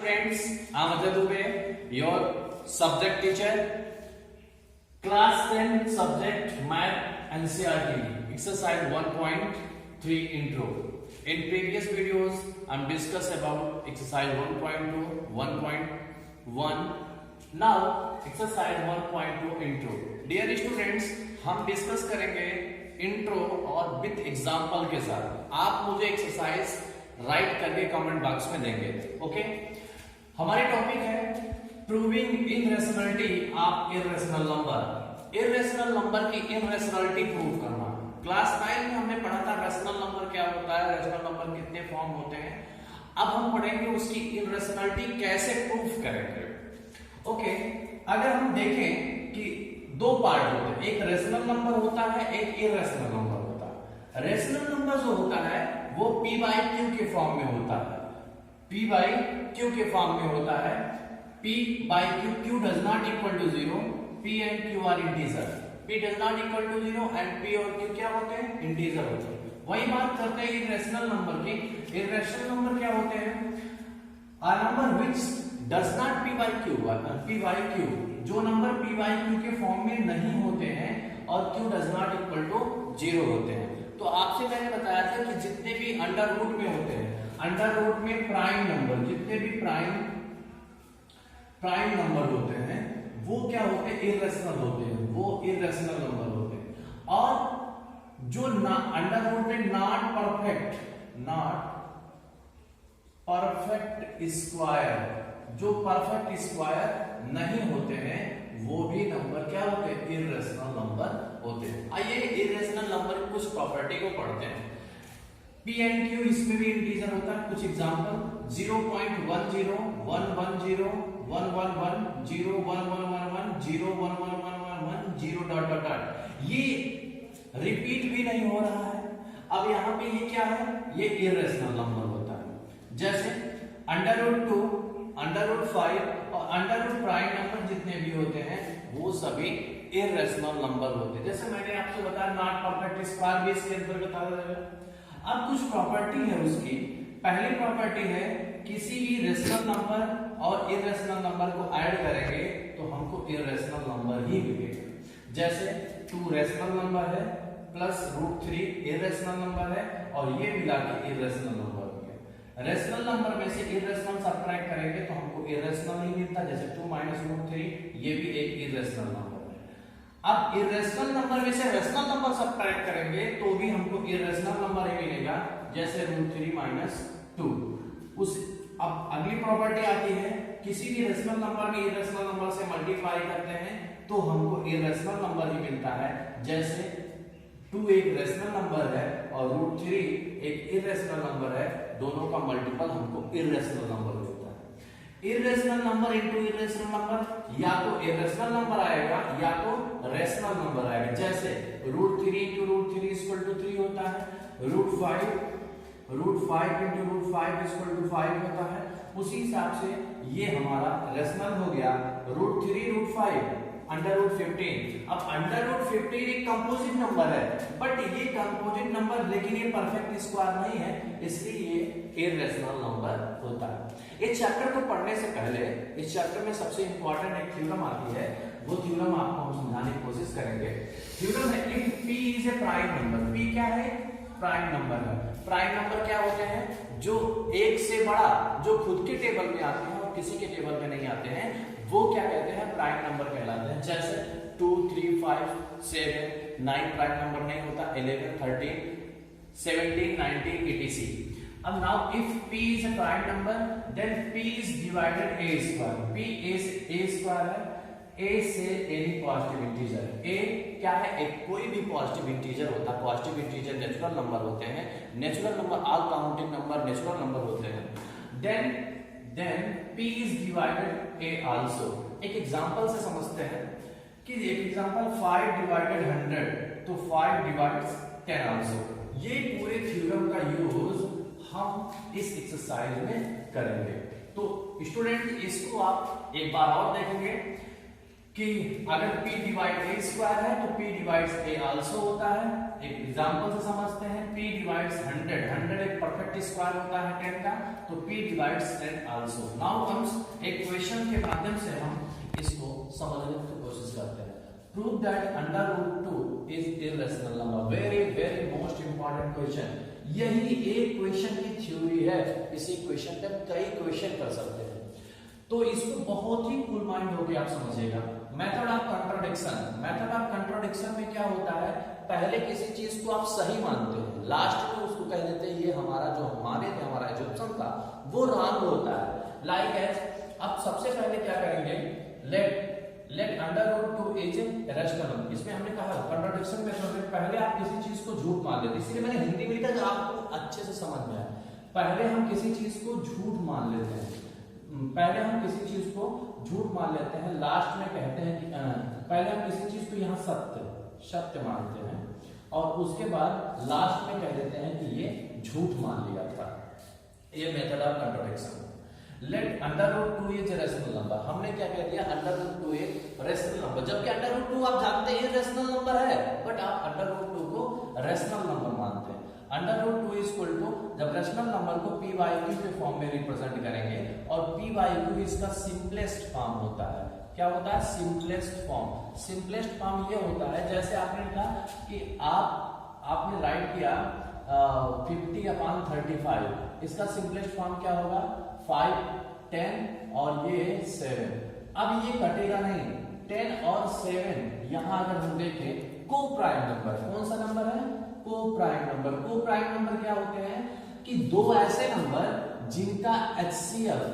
friends, I'm Ajay Dubey, your subject teacher, class 10 subject Math NCERT, exercise 1.3 intro. In previous videos, I'm discussed about exercise 1.2, 1.1. Now, exercise 1.2 intro. Dear students, हम discuss करेंगे intro और with example के साथ। आप मुझे exercise write करके comment box में देंगे। ओके, हमारे टॉपिक है proving irrationality of irrational number. Irrational number की इनरेशनलिटी प्रूव करना। क्लास 9 में हमने पढ़ा था रेशनल नंबर क्या होता है, रेशनल नंबर कितने फॉर्म होते हैं। अब हम पढ़ेंगे उसकी इनरेशनलिटी कैसे प्रूव करेंगे। ओके, अगर हम देखें कि दो पार्ट होते हैं, एक रेशनल नंबर होता है, एक इररेशनल नंबर होता है। रेशनल नंबर जो होता है वो p बाई क्यू के फॉर्म में होता है, p बाई क्यू के फॉर्म में होता है। p by q, q does not equal to 0, p and q are integer. p does not equal to 0 and p और q क्या होते हैं, इंटीजर होते हैं। वही बात करते हैं इररेशनल नंबर की। इररेशनल नंबर क्या होते हैं, a number which does not p by q, जो नंबर p by q के फॉर्म में नहीं होते हैं और q does not equal to 0 होते हैं। तो आपसे मैंने बताया था कि जितने भी अंडर रूट में होते हैं, अंडर रूट में प्राइम नंबर, जितने भी प्राइम नंबर होते हैं वो क्या होते हैं, इररेशनल होते हैं, वो इररेशनल नंबर होते हैं। और जो अंडर रूट में नॉट परफेक्ट स्क्वायर, जो परफेक्ट स्क्वायर नहीं होते हैं वो भी नंबर क्या होते हैं, इररेशनल नंबर होते हैं। आइए इररेशनल नंबर की कुछ प्रॉपर्टी को पढ़ते हैं। p एंड q इसमें भी इंटीजर होता है। कुछ एग्जांपल 0.10 110 111 0 1111 0 1111 0 डॉट डॉट डॉट, ये रिपीट भी नहीं हो रहा है। अब यहाँ पे ये क्या है, ये इररेशनल नंबर होता है। जैसे √2 √5 और √, प्राइम नंबर जितने भी होते हैं वो सभी इररेशनल नंबर होते हैं। जैसे मैंने आपसे बताया नॉट परफेक्ट स्क्वायर भी इसके अंतर्गत आता है। अब कुछ प्रॉपर्टी है उसकी। पहली प्रॉपर्टी है किसी भी रेशनल नंबर और इररेशनल नंबर को ऐड करेंगे तो हमको इररेशनल नंबर ही मिलेगा। जैसे 2 रेशनल नंबर है प्लस √3 इररेशनल नंबर है और ये मिला के इररेशनल नंबर। रेशनल नंबर में से इररेशनल सब्ट्रैक्ट करेंगे तो हमको इररेशनल ही मिलता है। जैसे 2 माइनस √3, ये भी एक इररेशनल नंबर है। अब इररेशनल नंबर में से रेशनल नंबर सब्ट्रैक्ट करेंगे तो भी हमको इररेशनल नंबर ही मिलेगा। जैसे √3 माइनस 2। अब अगली प्रॉपर्टी आती है, किसी भी रेशनल नंबर में इररेशनल नंबर से मल्टीप्लाई करते हैं तो हमको इररेशनल नंबर ही मिलता है। जैसे 2 एक रेशनल नंबर है और √3 एक इररेशनल नंबर है, दोनों का मल्टीपल हमको इररेशनल नंबर मिलता है। Irrational number into irrational number, या तो इररेशनल नंबर आएगा या तो रेशनल नंबर आएगा। जैसे √3 इंटू √3 इक्वल टू 3 होता है, √5 इंटू √5 5 होता है। उसी हिसाब से ये हमारा रेशनल हो गया। √3 √5 √15। अब √15 एक कंपोजिट नंबर है, बट ये कंपोजिट नंबर लेकिन ये परफेक्ट स्क्वायर नहीं है, इसलिए ये इररेशनल नंबर होता है। इस चैप्टर को पढ़ने से पहले इस चैप्टर में सबसे इंपॉर्टेंट एक थ्योरम आती है, वो थ्योरम आपको हम समझाने की कोशिश करेंगे। थ्योरम है if p is a prime number. p क्या है, प्राइम नंबर है। प्राइम नंबर क्या होते हैं, जो एक से बड़ा, जो खुद के टेबल में आते हैं और किसी के टेबल में नहीं आते हैं, वो क्या कहते हैं, प्राइम नंबर कहलाते हैं। जैसे 2 3 5 7 9 प्राइम नंबर नहीं होता, 11 13 17 19 etc। अब now if p is a prime number then p is divided a square. p a square है, a से एनी पॉजिटिव इंटीजर। a क्या है, एक कोई भी पॉजिटिव इंटीजर होता है। पॉजिटिव इंटीजर नेचुरल नंबर होते हैं, natural number all counting number natural number होते हैं। Then p is divided a also। एक एग्जांपल से समझते हैं कि एक एग्जांपल 5 डिवाइडेड 100 तो 5 डिवाइड्स 10 also। ये पूरे थ्योरम का यूज हम इस एक्सरसाइज में करेंगे। तो स्टूडेंट इसको आप एक बार और देखेंगे कि अगर p डिवाइड a स्क्वायर है तो p डिवाइड्स a also होता है। एक एग्जांपल से समझते हैं। p डिवाइड्स 100, 100 एक परफेक्ट स्क्वायर होता है 10 का, तो p divides 10 also. Now comes एक क्वेश्चन के माध्यम से हम इसको समझने की कोशिश करते हैं। Prove that √2 is irrational number. Very very most important question. यही एक क्वेश्चन की थ्योरी है, इसी क्वेश्चन पे कई क्वेश्चन कर सकते हैं, तो इसको बहुत ही कूल माइंड होकर आप समझिएगा। Method of contradiction. Method of contradiction में क्या होता है, पहले किसी चीज को आप सही मानते हो, लास्ट में उसको कह देते हैं ये हमारा जो हमारे थे हमारा एजम्पशन था वो रॉन्ग होता है। लाइक एज अब सबसे पहले क्या करेंगे, लेट √2 इज रैशनल नंबर। इसमें हमने कहा कंट्राडिक्शन मेथड में पहले आप किसी चीज को झूठ मान लेते, इसलिए मैंने हिंदी में लिखा जो आपको अच्छे से समझ में आए। पहले हम किसी चीज को झूठ मान लेते हैं, पहले हम किसी चीज को झूठ मान लेते हैं, लास्ट में कहते हैं कि पहले हम किसी चीज को यहाँ सत्य मानते हैं और उसके बाद लास्ट में कह देते हैं कि ये झूठ मान लिया था। ये method of contradiction. Let √2 is rational number. हमने क्या कह दिया, √2 एक रैशनल नंबर, जबकि √2 आप जानते हैं रैशनल नंबर है, बट आप √2 को रैशनल नंबर मानते हैं। √2 इज इक्वल टू, जब रैशनल नंबर को p/q के फॉर्म में रिप्रेजेंट करेंगे और p/q इसका सिंपलेस्ट फॉर्म होता है। क्या होता है, सिंपलेस्ट फॉर्म। सिंपलेस्ट फॉर्म ये होता है जैसे आपने कहा कि आपने राइट किया 50/35, इसका सिंपलेस्ट फॉर्म क्या होगा 5, 10 और ये 7। अब ये कटेगा नहीं, 10 और 7 यहां अगर हम देखें को प्राइम नंबर, कौन सा नंबर है, को प्राइम नंबर। को प्राइम नंबर क्या होते हैं कि दो ऐसे नंबर जिनका HCF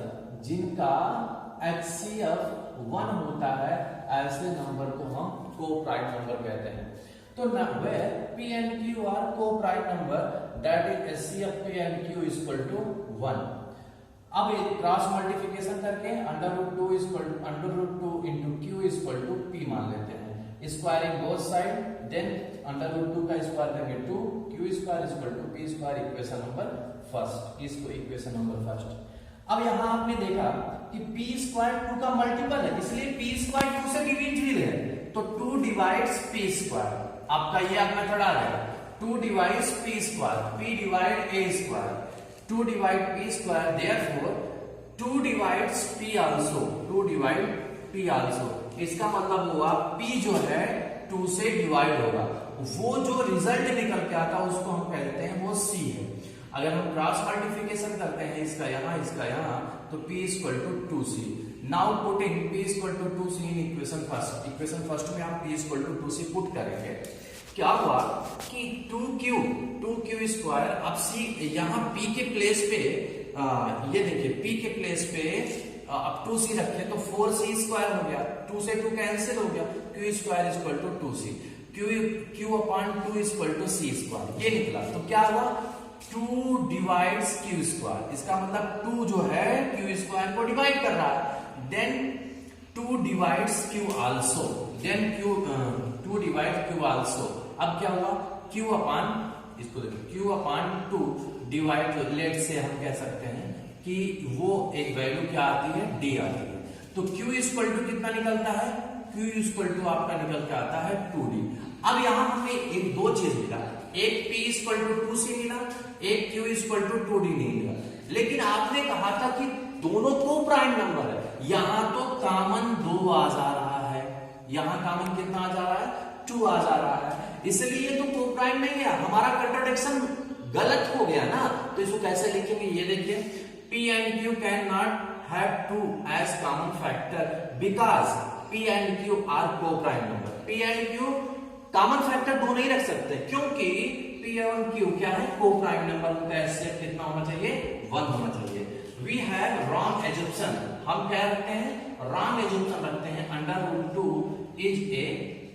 1 होता है, ऐसे नंबर को हम को प्राइम नंबर कहते हैं। तो where p and q are co-prime number, that is HCF p and q is equal to 1। अब ये क्रॉस मल्टीप्लिकेशन करके √2 into q is equal to p मान लेते हैं। स्क्वायरिंग बोथ साइड, देन √2 का स्क्वायर करेंगे 2, q square is equal to p square, equation number first. इसको equation number first. अब यहां आपने देखा कि p स्क्वायर 2 का मल्टीपल है, इसलिए p स्क्वायर 2 से डिविजिबल है, तो 2 डिवाइड्स p स्क्वायर। आपका ये आप मेथड आ जाएगा, 2 divides p square, p divide a square, 2 divide p square, therefore 2 divides p also, 2 divide p also. इसका मतलब हुआ p जो है 2 से डिवाइड होगा, वो जो रिजल्ट निकल के आता है उसको हम कहते हैं वो c है। अगर हम क्रॉस मल्टीप्लिकेशन करते हैं इसका यहाँ तो p equal to 2c। Now putting p equal to 2c in equation first. Equation first में आप p equal to 2c put करेंगे, क्या हुआ कि 2q स्क्वायर। अब c यहाँ p के प्लेस पे ये देखिए p के प्लेस पे अब 2c रखे तो 4c स्क्वायर हो गया, 2 से 2 कैंसिल हो गया, q square equal to 2c, q/2 equal to c square, ये निकला। तो क्या हुआ 2 डिवाइड्स q स्क्वायर, इसका मतलब 2 जो है q स्क्वायर को डिवाइड कर रहा है, then 2 divides q also, then 2 divide q also. अब क्या हुआ इसको देखो q/2 डिवाइड, लेट से हम कह सकते हैं कि वो एक वैल्यू क्या आती है, d आती है। तो q इक्वल टू कितना निकलता है, q इक्वल टू आपका निकल के आता है 2d। अब यहां हमें एक दो चीज मिला, एक p इक्वल टू 2c मिला, एक q इक्वल टू 2d नहीं मिला। लेकिन आपने कहा था कि दोनों को प्राइम नंबर है, यहां तो कॉमन 2 आ जा रहा है, यहां कॉमन कितना आ जा रहा है, 2 आ जा रहा है, इसलिए तो को प्राइम नहीं है, हमारा कंट्राडिक्शन गलत हो गया ना। तो इसको कैसे लिखेंगे, ये देखिए p and q cannot have 2 as common factor because p and q are co-prime number। p and q common factor 2 नहीं रख सकते क्योंकि p और q क्या है, co-prime number, उनका HCF कितना होना चाहिए, 1 होना चाहिए। we have wrong assumption, हम क्या रखते हैं, wrong assumption रखते हैं, √2 is a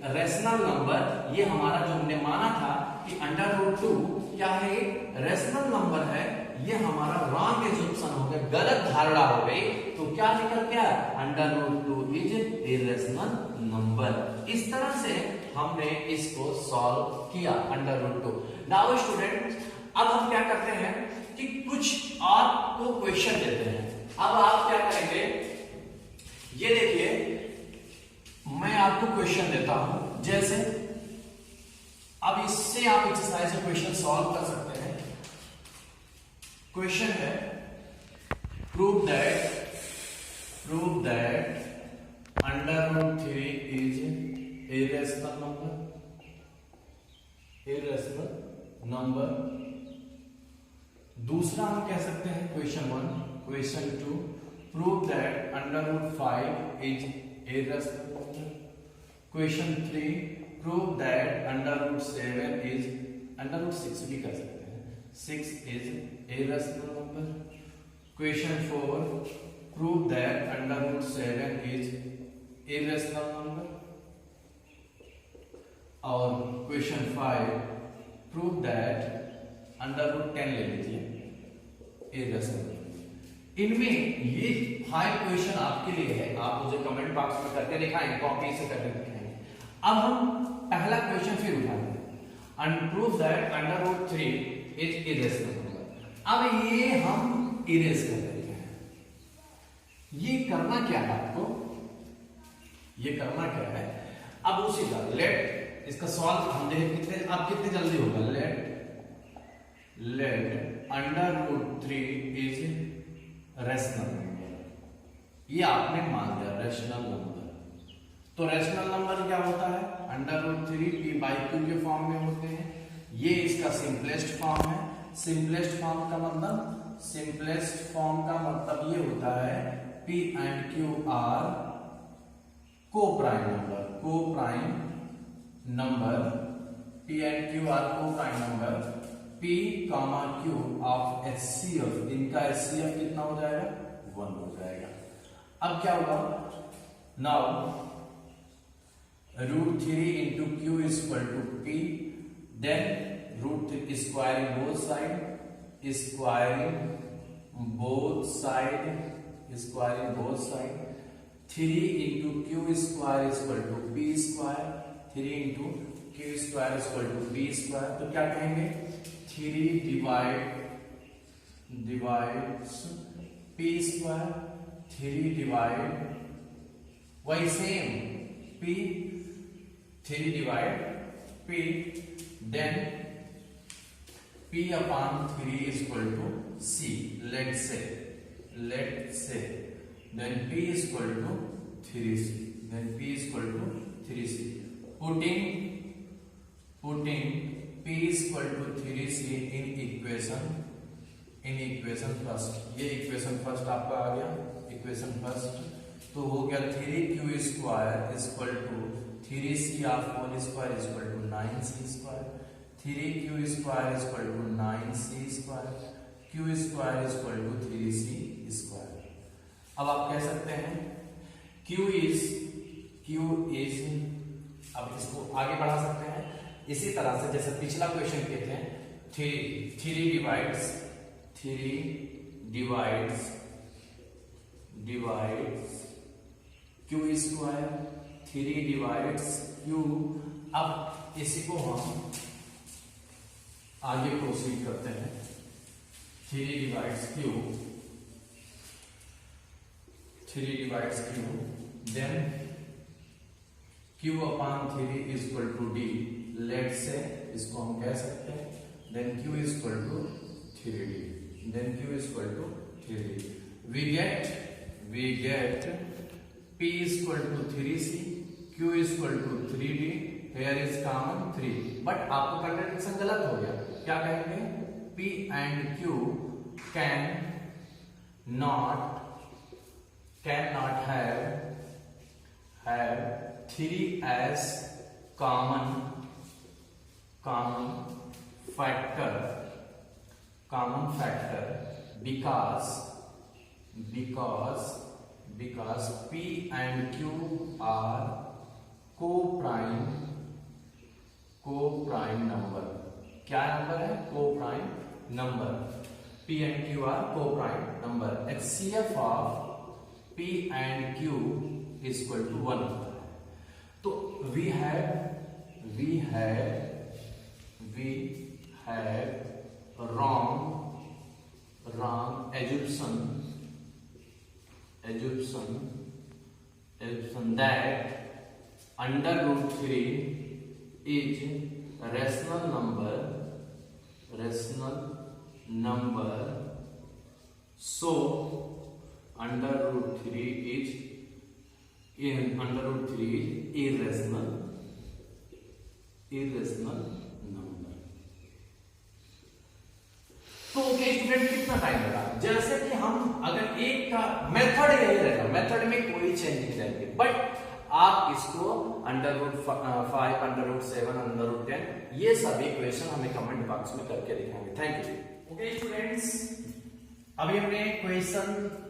रैशनल नंबर। ये हमारा जो हमने माना था कि √2 क्या है, रैशनल नंबर है, ये हमारा रॉन्ग एजम्पशन हो गया, गलत धारणा हो गई। तो क्या निकल गया, √2 इज इररेशनल नंबर। इस तरह से हमने इसको सॉल्व किया √2। नाउ स्टूडेंट, अब हम क्या करते हैं कि कुछ आपको क्वेश्चन देते हैं। अब आप क्या करेंगे, ये देखिए मैं आपको क्वेश्चन देता हूं, जैसे अब इससे इससे आप एक्सरसाइज में क्वेश्चन सॉल्व कर सकते हैं। क्वेश्चन है prove that √3 is irrational number. दूसरा हम कह सकते हैं question 1। Question 2 prove that √5 is irrational number. Question 3 prove that √7 is √6 भी कर सकते हैं, 6 is irrational number. Question 4 prove that √7 is irrational number. और क्वेश्चन 5 प्रूव दैट √10 ले लीजिए इरेशनल। इनमें ये 5 क्वेश्चन आपके लिए है, आप मुझे कमेंट बॉक्स में करके दिखाएं, कॉपी से करके दिखाएं। अब हम पहला क्वेश्चन फिर उठाएंगे and prove that √3 is irrational number. अब ये हम इरेज कर देते हैं। ये करना क्या है आपको, ये करना क्या है, अब उसी का लेट इसका सॉल्व हम देखें कितने, अब कितने जल्दी होगा। Let √3 is rational number. ये आपने मान लिया रैशनल नंबर। तो रैशनल नंबर क्या होता है, √3 p/q के फॉर्म में होते हैं। ये इसका सिंपलेस्ट फॉर्म है। सिंपलेस्ट फॉर्म का मतलब ये होता है p and q are coprime number, p and q are coprime number, p, q of HCF, इनका HCF कितना हो जाएगा, 1 हो जाएगा। अब क्या होगा, now √3 into q is equal to p, then √3 squaring both side, squaring both side, 3 into q square is equal to p square, 3 into q square is equal to p square। तो क्या कहेंगे, 3 divides p square, 3 divide वही same p, 3 divide p, then p/3 is equal to c, let's say then p is equal to 3c, putting p is equal to 3c in equation first. ये equation first आपका आ गया, equation first तो हो गया 3q square is equal to 3c of whole square is equal to 9c square, 3q square is equal to 9c square, q square is equal to 3c square. अब आप कह सकते हैं q इज, अब इसको आगे बढ़ा सकते हैं इसी तरह से जैसे पिछला क्वेश्चन कहते हैं 3 divides q square, 3 divides q। अब इसी को हम आगे प्रोसीड करते हैं, 3 divides q, then q/3 is equal to d, let's say इसको हम कह सकते हैं, then q is equal to 3d, we get p is equal to 3c, q is equal to 3d, here is common 3, but आपको contradiction गलत हो गया। क्या कहेंगे, p and q cannot have 3 as common factor because p and q are co-prime number। क्या number है, co-prime number, p and q are co-prime number। HCF of p and q is equal to 1 होता है। तो we have wrong assumption that √3 is rational number so under root 3 is irrational number। तो okay student, कितना time लगा? जैसे कि हम अगर एक का मेथड यही रहेगा, मेथड में कोई चेंज नहीं रहेगी, बट आप इसको under root 5, under root 7, under root 10 ये सब इक्वेशन हमें कमेंट बॉक्स में करके दिखाएंगे। Thank you. ओके स्टूडेंट्स, अभी हमने क्वेश्चन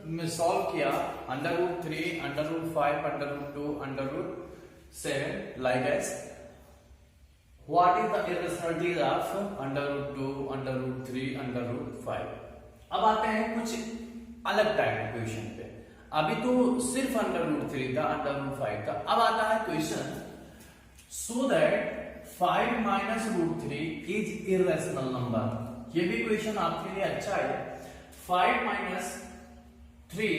में सॉल्व किया under root 3, under root 5, under root 2, under root 7 like as what is the irrationalities of under root 2, under root 3, under root 5। अब आते हैं कुछ अलग टाइप के क्वेश्चन पे। अभी तो सिर्फ अंडर रूट 3 था, अंडर रूट 5 था। अब आता है question so that 5 minus root 3 is irrational number. ये भी क्वेश्चन आपके लिए अच्छा है। 5 minus 3,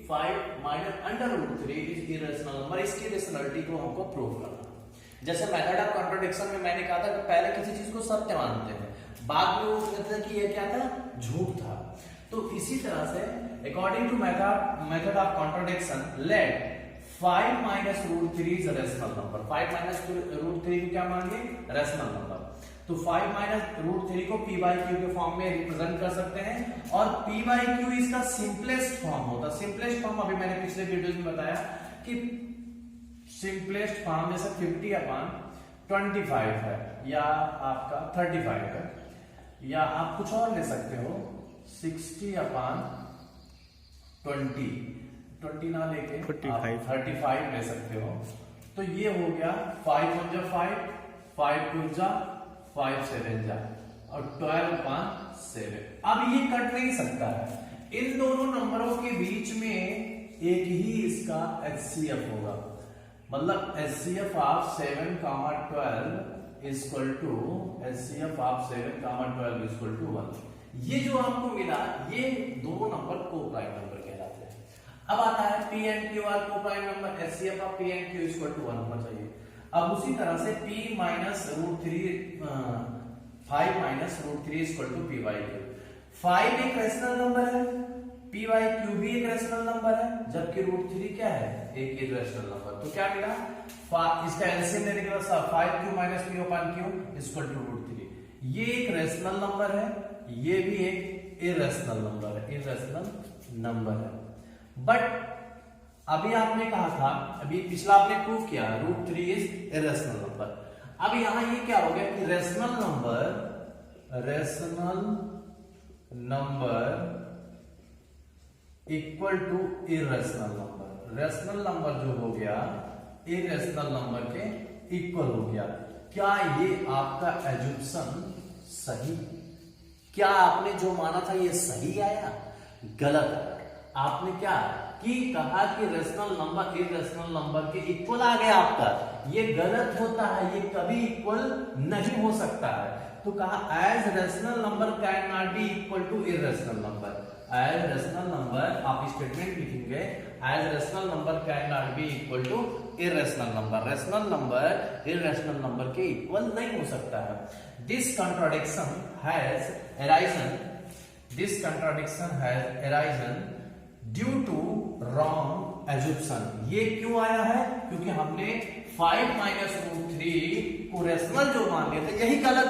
5 minus under root 3 is irrational number. इसकी रेशनलिटी को हमको प्रूव करना। जैसे मेथड ऑफ कॉन्ट्रडिक्शन में मैंने कहा था कि पहले किसी चीज को सत्य मानते हैं, बाद में वो कहते हैं कि ये क्या था, झूठ था। तो इसी तरह से according to method of contradiction let 5 minus root 3 is rational number. 5 minus root 3 को क्या मानेंगे, रेशनल नंबर। तो 5 माइनस रूट 3 को p बाई क्यू के फॉर्म में रिप्रेजेंट कर सकते हैं, और p बाई क्यू इसका सिंपलेस्ट फॉर्म होता है। सिंपलेस्ट फॉर्म अभी मैंने पिछले वीडियोस में बताया कि सिंपलेस्ट फॉर्म जैसे 50/25 है, या आपका 35 है, या आप कुछ और ले सकते हो 60/20 ना लेके 35 ले सकते हो। तो ये हो गया 5 1 जा 5, 5 2 जा 5 7 जा, और 12/7। अब ये कट नहीं सकता है। इन दोनों नंबरों के बीच में एक ही इसका HCF होगा, मतलब HCF of 7,12 equal to HCF of 7,12 equal to 1। ये जो आपको मिला, ये दोनों नंबर को प्राइम नंबर कहलाते हैं। अब आता है P and Q are coprime number, HCF of P and Q equal to 1 होना चाहिए। अब उसी तरह से P minus root 3 5 minus root 3 equal to P by Q। 5 एक रेशनल नंबर है, P बाई Q भी एक रेशनल नंबर है, जबकि रूट 3 क्या है, एक इररेशनल नंबर। तो क्या मिला, इसका एलसीएम लेने के बाद 5q minus p upon q equal to root 3। ये एक रेशनल नंबर है, ये भी एक इररेशनल नंबर है, बट अभी आपने कहा था, अभी पिछला आपने प्रूव किया रूट 3 इज इररेशनल नंबर। अब यहां ये क्या हो गया कि rational number equal to irrational number. Rational number जो हो गया इररेशनल नंबर के इक्वल हो गया। क्या ये आपका एजुम्पशन सही? क्या आपने जो माना था ये सही आया, गलत आया? आपने क्या कि कहा कि रेशनल नंबर इररेशनल नंबर के इक्वल आ गया आपका, ये गलत होता है, ये कभी इक्वल नहीं हो सकता है। तो कहा as rational number can not be equal to irrational number. As rational number आप स्टेटमेंट लिखेंगे, as rational number can not be equal to irrational number. Rational number irrational number के इक्वल नहीं हो सकता है। This contradiction has arisen due to wrong assumption. ये क्यों आया है? क्योंकि हमने 5 माइनस रूट 3 को रेशनल जो मान लिए थे, यही गलत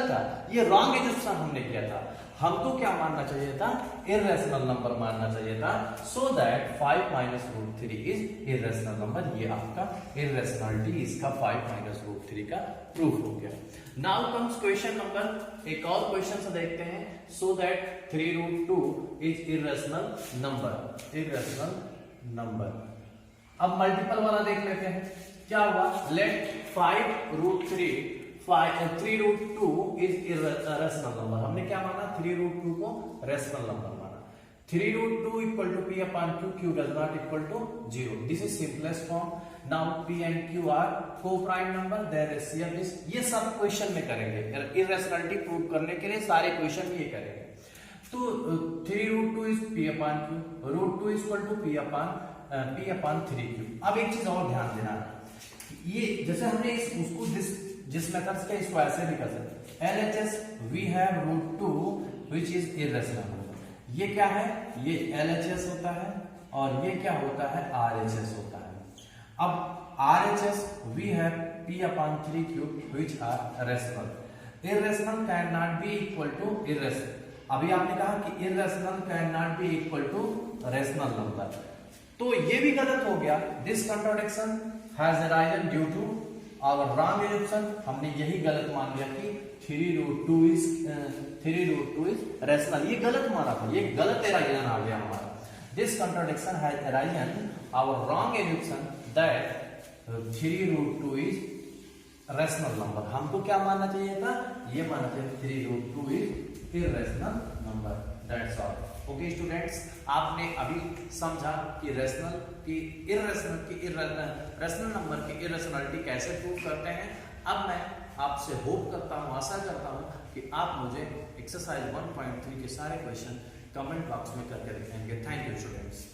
था, ये रॉन्ग एजुम्पशन हमने किया था। हमको क्या मानना चाहिए था, इररेशनल नंबर मानना चाहिए था। So that 5 minus root 3 is irrational number. ये आपका इररेशनलिटी इसका 5 माइनस रूट 3 का प्रूफ हो गया। नाउ कम्स क्वेश्चन नंबर, एक और क्वेश्चन से देखते हैं। So that 3 root 2 is irrational number. अब मल्टीपल वाला देख लेते हैं क्या हुआ। Let 5 root 3 root 2 is rational number. हमने क्या माना, 3 रूट 2 को रेशनल नंबर माना। 3 root 2 equal to p upon q, q does not equal to 0। This is simplest form. Now p and q are coprime number, their HCF is, ये सब question में करेंगे। इररेशनलिटी prove करने के लिए सारे क्वेश्चन ये करेंगे। तो 3 root 2 is p upon q, root 2 equal to p upon 3q। अब एक चीज और ध्यान देना, ये जैसे हमने उसको जिस मेथड के स्क्वायर से भी कर सकते हैं। LHS we have √2 which is irrational number. ये क्या है? ये LHS होता है और ये क्या होता है? RHS होता है। अब RHS we have P/3 which are rational. Irrational can not be equal to irrational. अभी आपने कहा कि irrational can not be equal to rational number, तो ये भी गलत हो गया। This contradiction has arisen due to our wrong assumption। हमने यही गलत मान लिया कि 3√2 इज रेशनल। ये गलत माना था, ये गलत एराइजन आ गया हमारा। This contradiction has arisen our wrong assumption that 3√2 is rational number. हमको क्या मानना चाहिए था? ये मानना चाहिए 3√2 is irrational number. That's all. Okay students, आपने अभी समझा कि रेशनल नंबर की इरेशनलिटी कैसे प्रूव करते हैं। अब मैं आपसे होप करता हूं, आशा करता हूं कि आप मुझे एक्सरसाइज 1.3 के सारे क्वेश्चन कमेंट बॉक्स में करके दिखाएंगे। Thank you students.